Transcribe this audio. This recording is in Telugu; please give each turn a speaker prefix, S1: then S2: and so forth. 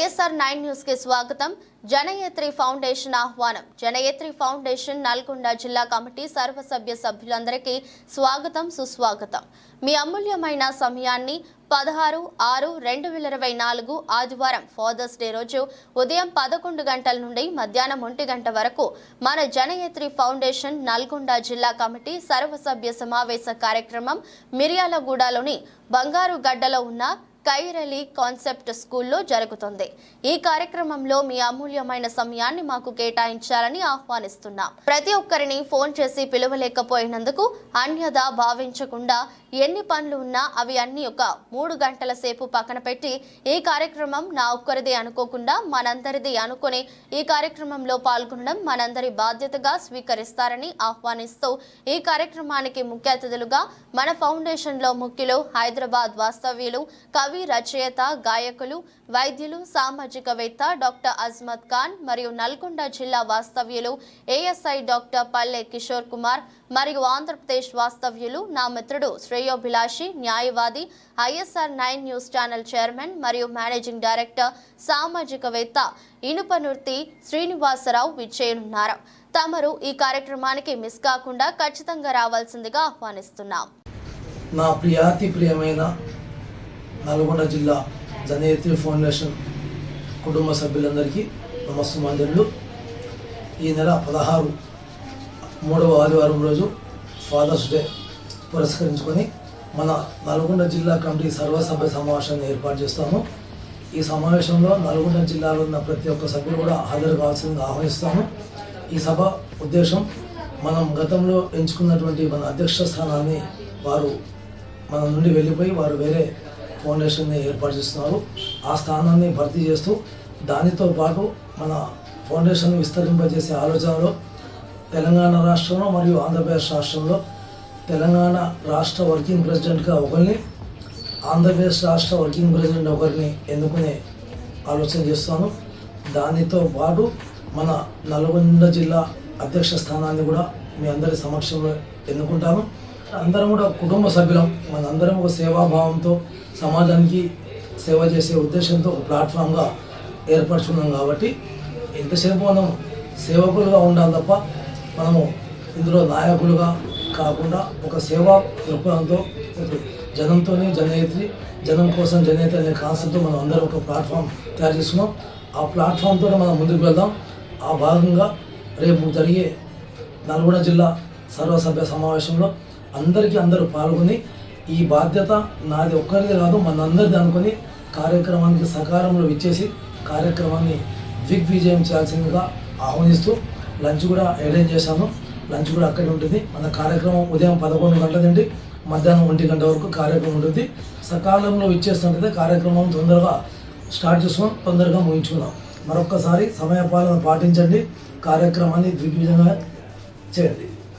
S1: ISR 9 న్యూస్ కి స్వాగతం. జనయేత్రి ఫౌండేషన్ ఆహ్వానం. జనయేత్రి ఫౌండేషన్ నల్గొండ జిల్లా కమిటీ సర్వసభ్య సభ్యులందరికీ స్వాగతం, సుస్వాగతం. మీ అమూల్యమైన సమయాన్ని 16/6/2024 ఆదివారం ఫాదర్స్ డే రోజు ఉదయం 11 గంటల నుండి మధ్యాహ్నం 1 గంట వరకు మన జనయేత్రి ఫౌండేషన్ నల్గొండ జిల్లా కమిటీ సర్వసభ్య సమావేశ కార్యక్రమం మిర్యాలగూడలోని బంగారు గడ్డలో ఉన్న కైరలి కాన్సెప్ట్ స్కూల్లో జరుగుతుంది. ఈ కార్యక్రమంలో మీ అమూల్యమైన సమయాన్ని మాకు కేటాయించాలని ఆహ్వానిస్తున్నాం. ప్రతి ఒక్కరిని ఫోన్ చేసి పిలవలేకపోయినందుకు అన్యదా భావించకుండా ఎన్ని పనులు ఉన్నా అవి అన్ని ఒక 3 గంటల సేపు పక్కన పెట్టి ఈ కార్యక్రమం నా ఒక్కరిదే అనుకోకుండా మనందరిది అనుకుని ఈ కార్యక్రమంలో పాల్గొనడం మనందరి బాధ్యతగా స్వీకరిస్తారని ఆహ్వానిస్తూ ఈ కార్యక్రమానికి ముఖ్య అతిథులుగా మన ఫౌండేషన్లో ముఖ్యులు, హైదరాబాద్ వాస్తవ్యులు, కవి, రచయిత, గాయకులు, వైద్యులు, సామాజికవేత్త డాక్టర్ అజ్మత్ ఖాన్ మరియు నల్గొండ జిల్లా వాస్తవ్యులు ASI డాక్టర్ పల్లె కిషోర్ కుమార్ మరియు ఆంధ్రప్రదేశ్ వాస్తవ్యులు నా మిత్రుడు శ్రేయోభిలాషి, న్యాయవాది, ISR 9 న్యూస్ ఛానల్ చైర్మన్ మరియు మేనేజింగ్ డైరెక్టర్, సామాజికవేత్త ఇనుపనుర్తి శ్రీనివాసరావు విచ్చేయనున్నారు. తమరు ఈ కార్యక్రమానికి మిస్ కాకుండా ఖచ్చితంగా రావాల్సిందిగా ఆహ్వానిస్తున్నాం.
S2: నా ప్రియమైన నల్గొండ జిల్లా జనయేత్రి ఫౌండేషన్ కుటుంబ సభ్యులందరికీ నమస్సుమాంజలు. ఈ నెల 16 3వ ఆదివారం రోజు ఫాదర్స్ డే పురస్కరించుకొని మన నల్గొండ జిల్లా కమిటీ సర్వసభ్య సమావేశాన్ని ఏర్పాటు చేస్తాము. ఈ సమావేశంలో నల్గొండ జిల్లాలో ఉన్న ప్రతి ఒక్క సభ్యులు కూడా హాజరు కావాల్సిందిగా ఆహ్వానిస్తాము. ఈ సభ ఉద్దేశం, మనం గతంలో ఎంచుకున్నటువంటి మన అధ్యక్ష స్థానాన్ని వారు మన నుండి వెళ్ళిపోయి వారు వేరే ఫౌండేషన్ని ఏర్పాటు చేస్తున్నారు. ఆ స్థానాన్ని భర్తీ చేస్తూ దానితో పాటు మన ఫౌండేషన్ విస్తరింపజేసే ఆలోచనలో తెలంగాణ రాష్ట్రంలో మరియు ఆంధ్రప్రదేశ్ రాష్ట్రంలో తెలంగాణ రాష్ట్ర వర్కింగ్ ప్రెసిడెంట్గా ఒకరిని, ఆంధ్రప్రదేశ్ రాష్ట్ర వర్కింగ్ ప్రెసిడెంట్ ఒకరిని ఎన్నుకునే ఆలోచన చేస్తాను. దానితో పాటు మన నల్గొండ జిల్లా అధ్యక్ష స్థానాన్ని కూడా మీ అందరి సమక్షంలో ఎన్నుకుంటాను. అందరం కూడా కుటుంబ సభ్యులం, మనందరం ఒక సేవాభావంతో సమాజానికి సేవ చేసే ఉద్దేశంతో ఒక ప్లాట్ఫామ్గా ఏర్పరచుకున్నాం. కాబట్టి ఎంతసేపు మనం సేవకులుగా ఉండాలి తప్ప మనము ఇందులో నాయకులుగా కాకుండా ఒక సేవా దృక్పథంతో జనంతో జనయేత్రి, జనం కోసం జనయేత్రి అనే కాన్సెప్ట్తో మనం అందరం ఒక ప్లాట్ఫామ్ తయారు చేసుకున్నాం. ఆ ప్లాట్ఫామ్తో మనం ముందుకు వెళ్దాం. ఆ భాగంగా రేపు జరిగే నల్గొండ జిల్లా సర్వసభ్య సమావేశంలో అందరూ పాల్గొని ఈ బాధ్యత నాది ఒక్కరిది కాదు మనందరిది అనుకుని కార్యక్రమానికి సకాలంలో ఇచ్చేసి కార్యక్రమాన్ని దిగ్విజయం చేయాల్సిందిగా ఆహ్వానిస్తూ లంచ్ కూడా అరేంజ్ చేశాను. లంచ్ కూడా అక్కడే ఉంటుంది. మన కార్యక్రమం ఉదయం 11 గంటల నుండి మధ్యాహ్నం 1 గంట వరకు కార్యక్రమం ఉంటుంది. సకాలంలో ఇచ్చేస్తుంటే కార్యక్రమం తొందరగా స్టార్ట్ చేసుకుని తొందరగా ముగించుకున్నాం. మరొక్కసారి సమయపాలన పాటించండి, కార్యక్రమాన్ని దిగ్విజయంగా చేయండి.